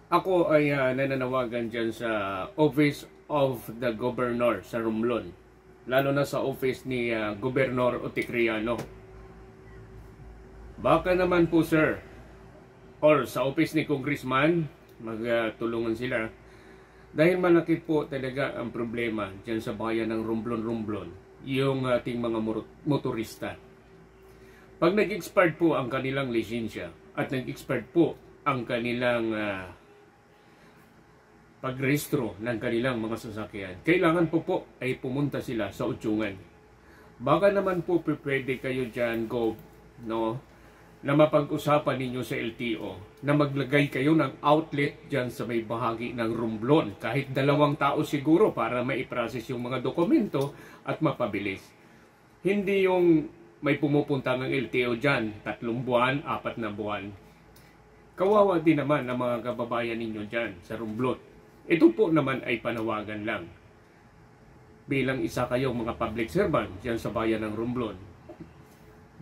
Ako ay nananawagan dyan sa Office of the Governor sa Romblon. Lalo na sa office ni Gobernador Oticriano. Baka naman po sir, or sa office ni Congressman, magtulungan sila. Dahil malaki po talaga ang problema dyan sa bayan ng Romblon, yung ating mga motorista. Pag nag-expired po ang kanilang lisensya at nag-expired po ang kanilang pagrehistro ng kanilang mga sasakyan, kailangan po ay pumunta sila sa udyungan. Baka naman po pwede kayo dyan, no, na mapag-usapan ninyo sa LTO na maglagay kayo ng outlet dyan sa may bahagi ng Romblon. Kahit 2 tao siguro para maiprocess yung mga dokumento at mapabilis. Hindi yung may pumupunta ng LTO dyan, 3 buwan, 4 na buwan. Kawawa din naman ang mga kababayan ninyo dyan sa Romblon. Ito po naman ay panawagan lang. Bilang isa kayong mga public servant dyan sa bayan ng Romblon,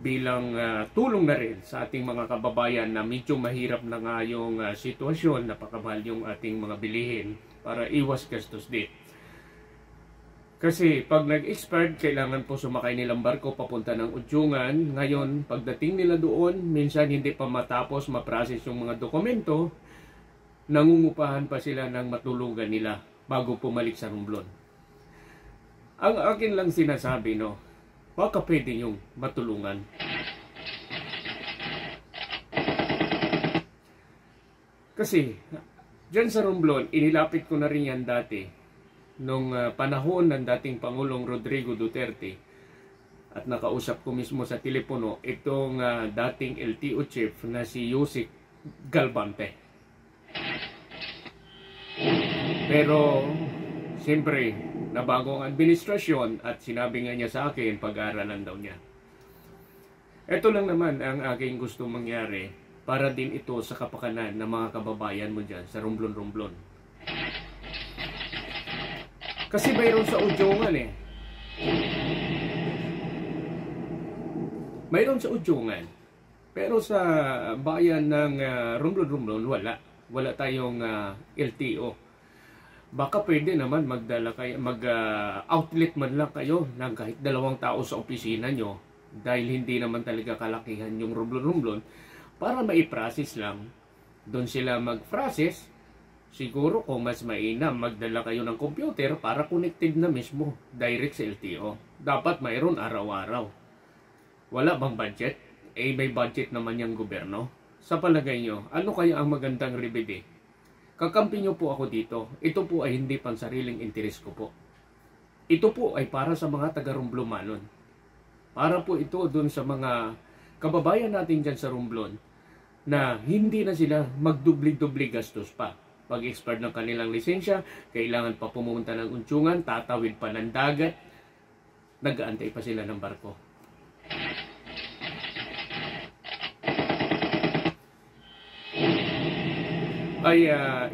bilang tulong na rin sa ating mga kababayan na medyo mahirap na nga yung sitwasyon, napakamahal yung ating mga bilihin para iwas gastos din. Kasi pag nag-expired, kailangan po sumakay nilang barko papunta ng udyungan. Ngayon, pagdating nila doon, minsan hindi pa matapos ma-process yung mga dokumento, nangungupahan pa sila ng matulugan nila bago pumalik sa Romblon. Ang akin lang sinasabi, no, baka pwede yung matulungan. Kasi, dyan sa Romblon, inilapit ko na rin yan dati, nung panahon ng dating Pangulong Rodrigo Duterte, at nakausap ko mismo sa telepono itong dating LTO chief na si Yusik Galvante. Pero, siyempre, nabago ang administrasyon at sinabi nga niya sa akin, pag-aaralan daw niya. Ito lang naman ang aking gusto mangyari para din ito sa kapakanan ng mga kababayan mo dyan sa Romblon. Kasi mayroon sa udyungan eh. Mayroon sa udyungan. Pero sa bayan ng Romblon, wala tayong LTO. Baka pwede naman magdala kayo, mag-outlet man lang kayo ng kahit 2 tao sa opisina nyo dahil hindi naman talaga kalakihan yung Romblon para mai-process lang. Doon sila mag-process. Siguro kung mas mainam, magdala kayo ng computer para connected na mismo direct sa LTO. Dapat mayroon araw-araw. Wala bang budget? May budget naman yung gobyerno. Sa palagay nyo, ano kaya ang magandang remedy? Kakampi nyo po ako dito. Ito po ay hindi pang sariling interes ko po. Ito po ay para sa mga taga-Romblomanon. Para po ito dun sa mga kababayan natin dyan sa Romblon na hindi na sila magdubli-dubli gastos pa. Pag-expire ng kanilang lisensya, kailangan pa pumunta ng udyungan, tatawid pa ng dagat, nag-aantay pa sila ng barko.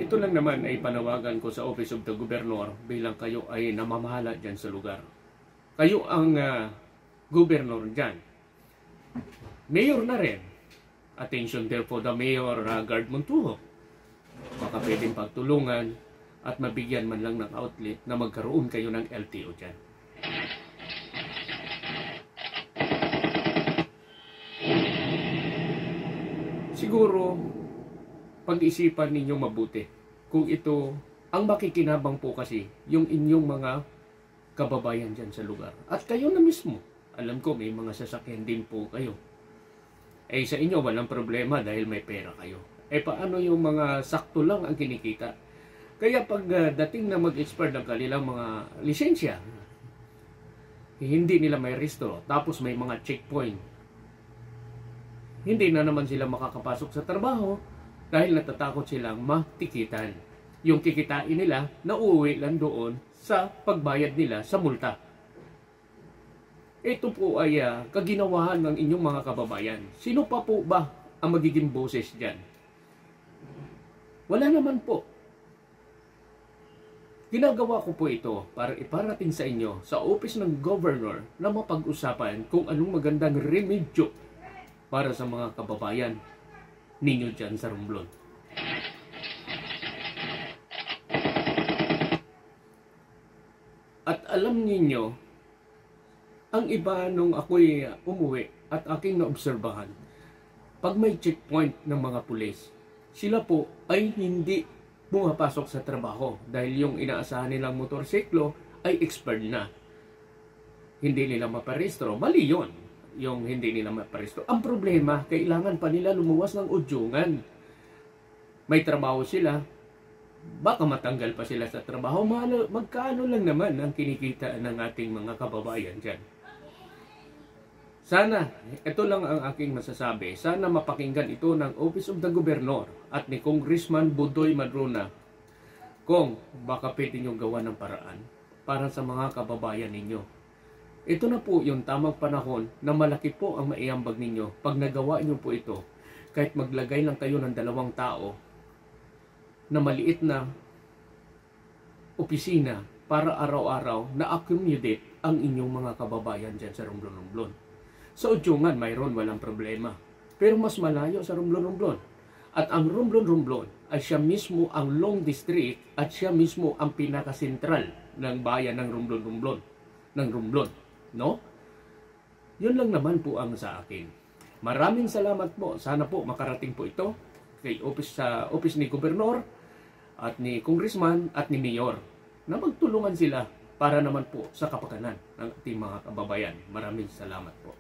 Ito lang naman ay panawagan ko sa Office of the Governor bilang kayo ay namamahala dyan sa lugar. Kayo ang governor dyan. Mayor na rin. Attention there for the Mayor Gard Montuho. Baka pwedeng pagtulungan at mabigyan man lang ng outlet na magkaroon kayo ng LTO dyan. Siguro, pag-isipan ninyo mabuti kung ito ang makikinabang po kasi yung inyong mga kababayan dyan sa lugar. At kayo na mismo, alam ko may mga sasakyan din po kayo. Sa inyo walang problema dahil may pera kayo. Paano yung mga sakto lang ang kinikita? Kaya pag dating na mag-expire ng kanilang mga lisensya, hindi nila may rehistro, tapos may mga checkpoint, hindi na naman sila makakapasok sa trabaho dahil natatakot silang matikitan. Yung kikitain nila, nauuwi lang doon sa pagbayad nila sa multa. Ito po ay kaginawahan ng inyong mga kababayan. Sino pa po ba ang magiging boses dyan? Wala naman po. Ginagawa ko po ito para iparating sa inyo sa Office ng Governor na mapag-usapan kung anong magandang remedyo para sa mga kababayan ninyo dyan sa Romblon. alam ninyo, ang iba nung ako'y umuwi at aking naobserbahan, pag may checkpoint ng mga pulis, sila po ay hindi pumapasok sa trabaho dahil yung inaasahan nilang motorsiklo ay expired na. Hindi nila maparehistro. Mali yun, yung hindi nila maparehistro. Ang problema, kailangan pa nila lumuwas ng udyungan. May trabaho sila, baka matanggal pa sila sa trabaho. Magkano lang naman ang kinikita ng ating mga kababayan dyan. Sana, ito lang ang aking masasabi, sana mapakinggan ito ng Office of the Governor at ni Congressman Budoy Madrona kung baka pwede nyo gawa ng paraan para sa mga kababayan ninyo. Ito na po yung tamang panahon na malaki po ang maiambag ninyo pag nagawa nyo po ito. Kahit maglagay lang kayo ng 2 tao na maliit na opisina para araw-araw na accommodate ang inyong mga kababayan dyan sa Romblon-Romblon. Sa udyungan, mayroon walang problema. Pero mas malayo sa Romblon-Romblon. At ang Romblon-Romblon ay siya mismo ang long district at siya mismo ang pinakasentral ng bayan ng Romblon-Romblon. Ng Romblon. No? Yun lang naman po ang sa akin. Maraming salamat po. Sana po makarating po ito kay sa office ni Gobernador at ni Congressman at ni Mayor na magtulungan sila para naman po sa kapakanan ng ating mga kababayan. Maraming salamat po.